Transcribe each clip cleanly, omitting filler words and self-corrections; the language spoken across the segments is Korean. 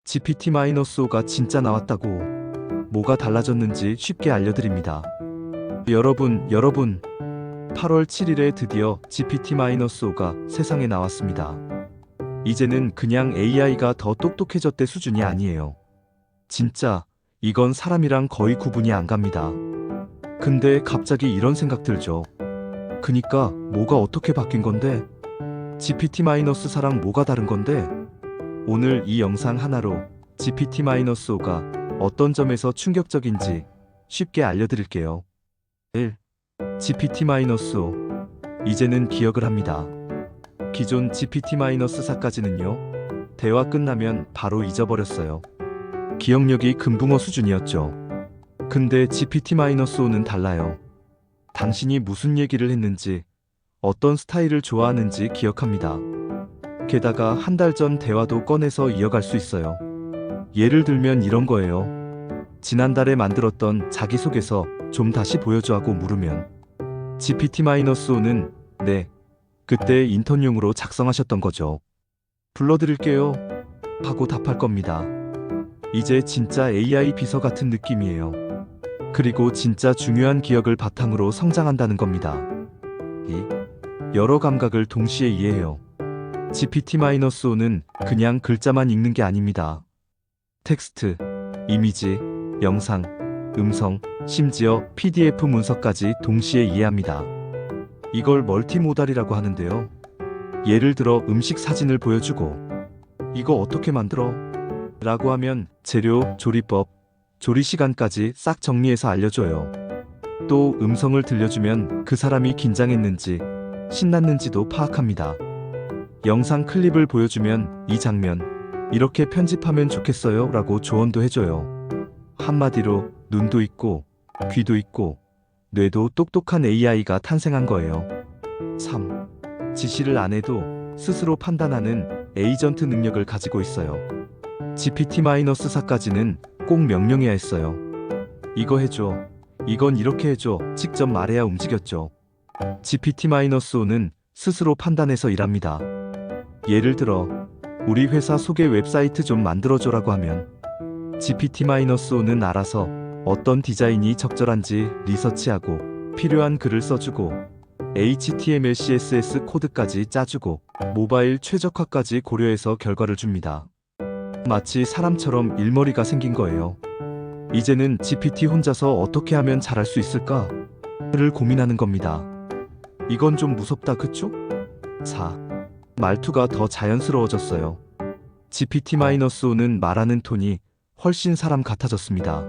GPT-5가 진짜 나왔다고 뭐가 달라졌는지 쉽게 알려드립니다. 여러분, 8월 7일에 드디어 GPT-5가 세상에 나왔습니다. 이제는 그냥 AI가 더 똑똑해졌대 수준이 아니에요. 진짜 이건 사람이랑 거의 구분이 안 갑니다. 근데 갑자기 이런 생각 들죠. 그니까 뭐가 어떻게 바뀐 건데? GPT-4랑 뭐가 다른 건데? 오늘 이 영상 하나로 GPT-5가 어떤 점에서 충격적인지 쉽게 알려드릴게요. 1. GPT-5 이제는 기억을 합니다. 기존 GPT-4까지는요, 대화 끝나면 바로 잊어버렸어요. 기억력이 금붕어 수준이었죠. 근데 GPT-5는 달라요. 당신이 무슨 얘기를 했는지, 어떤 스타일을 좋아하는지 기억합니다. 게다가 한 달 전 대화도 꺼내서 이어갈 수 있어요. 예를 들면 이런 거예요. 지난달에 만들었던 자기소개서 좀 다시 보여줘 하고 물으면 GPT-5는 네, 그때 인턴용으로 작성하셨던 거죠. 불러드릴게요 하고 답할 겁니다. 이제 진짜 AI 비서 같은 느낌이에요. 그리고 진짜 중요한 기억을 바탕으로 성장한다는 겁니다. 2. 여러 감각을 동시에 이해해요. GPT-5는 그냥 글자만 읽는 게 아닙니다. 텍스트, 이미지, 영상, 음성, 심지어 PDF 문서까지 동시에 이해합니다. 이걸 멀티모달이라고 하는데요. 예를 들어 음식 사진을 보여주고 이거 어떻게 만들어? 라고 하면 재료, 조리법, 조리 시간까지 싹 정리해서 알려줘요. 또 음성을 들려주면 그 사람이 긴장했는지 신났는지도 파악합니다. 영상 클립을 보여주면 이 장면 이렇게 편집하면 좋겠어요 라고 조언도 해줘요. 한마디로 눈도 있고 귀도 있고 뇌도 똑똑한 AI가 탄생한 거예요. 3. 지시를 안 해도 스스로 판단하는 에이전트 능력을 가지고 있어요. GPT-4까지는 꼭 명령해야 했어요. 이거 해줘, 이건 이렇게 해줘, 직접 말해야 움직였죠. GPT-5는 스스로 판단해서 일합니다. 예를 들어 우리 회사 소개 웹사이트 좀 만들어줘라고 하면 GPT-5는 알아서 어떤 디자인이 적절한지 리서치하고 필요한 글을 써주고 HTML, CSS 코드까지 짜주고 모바일 최적화까지 고려해서 결과를 줍니다. 마치 사람처럼 일머리가 생긴 거예요. 이제는 GPT 혼자서 어떻게 하면 잘할 수 있을까?를 고민하는 겁니다. 이건 좀 무섭다, 그쵸? 4. 말투가 더 자연스러워졌어요. GPT-5는 말하는 톤이 훨씬 사람 같아졌습니다.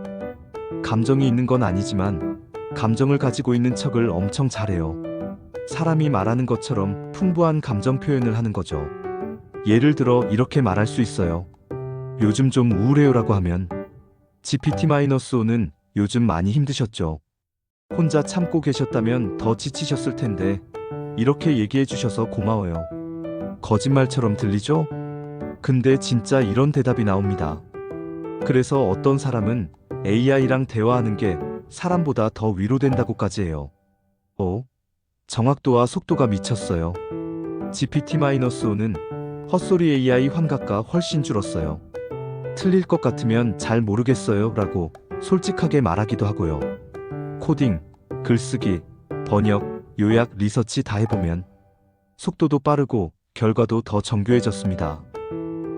감정이 있는 건 아니지만 감정을 가지고 있는 척을 엄청 잘해요. 사람이 말하는 것처럼 풍부한 감정 표현을 하는 거죠. 예를 들어 이렇게 말할 수 있어요. 요즘 좀 우울해요라고 하면 GPT-5는 요즘 많이 힘드셨죠. 혼자 참고 계셨다면 더 지치셨을 텐데 이렇게 얘기해 주셔서 고마워요. 거짓말처럼 들리죠? 근데 진짜 이런 대답이 나옵니다. 그래서 어떤 사람은 AI랑 대화하는 게 사람보다 더 위로된다고까지 해요. 정확도와 속도가 미쳤어요. GPT-5는 헛소리 AI 환각과 훨씬 줄었어요. 틀릴 것 같으면 잘 모르겠어요 라고 솔직하게 말하기도 하고요. 코딩, 글쓰기, 번역, 요약, 리서치 다 해보면 속도도 빠르고 결과도 더 정교해졌습니다.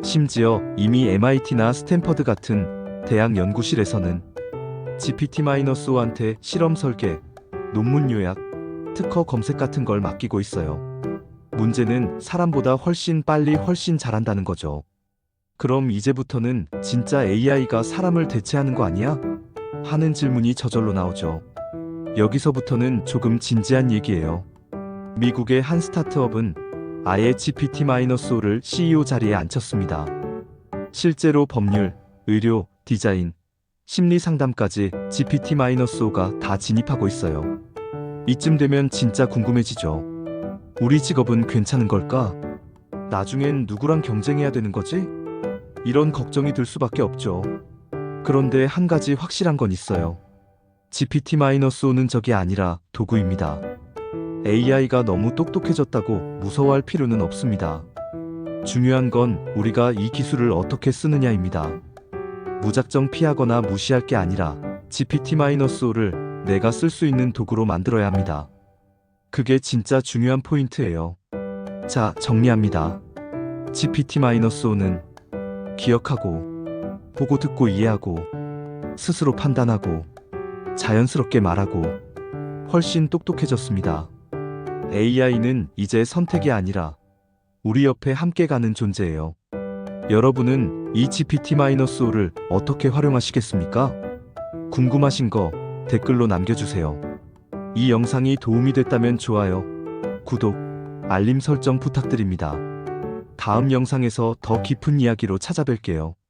심지어 이미 MIT나 스탠퍼드 같은 대학 연구실에서는 GPT-5한테 실험 설계, 논문 요약, 특허 검색 같은 걸 맡기고 있어요. 문제는 사람보다 훨씬 빨리 훨씬 잘한다는 거죠. 그럼 이제부터는 진짜 AI가 사람을 대체하는 거 아니야? 하는 질문이 저절로 나오죠. 여기서부터는 조금 진지한 얘기예요. 미국의 한 스타트업은 아예 GPT-5를 CEO 자리에 앉혔습니다. 실제로 법률, 의료, 디자인, 심리 상담까지 GPT-5가 다 진입하고 있어요. 이쯤 되면 진짜 궁금해지죠. 우리 직업은 괜찮은 걸까? 나중엔 누구랑 경쟁해야 되는 거지? 이런 걱정이 들 수밖에 없죠. 그런데 한 가지 확실한 건 있어요. GPT-5는 적이 아니라 도구입니다. AI가 너무 똑똑해졌다고 무서워할 필요는 없습니다. 중요한 건 우리가 이 기술을 어떻게 쓰느냐입니다. 무작정 피하거나 무시할 게 아니라 GPT-5를 내가 쓸 수 있는 도구로 만들어야 합니다. 그게 진짜 중요한 포인트예요. 자, 정리합니다. GPT-5는 기억하고, 보고 듣고 이해하고, 스스로 판단하고, 자연스럽게 말하고, 훨씬 똑똑해졌습니다. AI는 이제 선택이 아니라 우리 옆에 함께 가는 존재예요. 여러분은 이 GPT-5를 어떻게 활용하시겠습니까? 궁금하신 거 댓글로 남겨주세요. 이 영상이 도움이 됐다면 좋아요, 구독, 알림 설정 부탁드립니다. 다음 영상에서 더 깊은 이야기로 찾아뵐게요.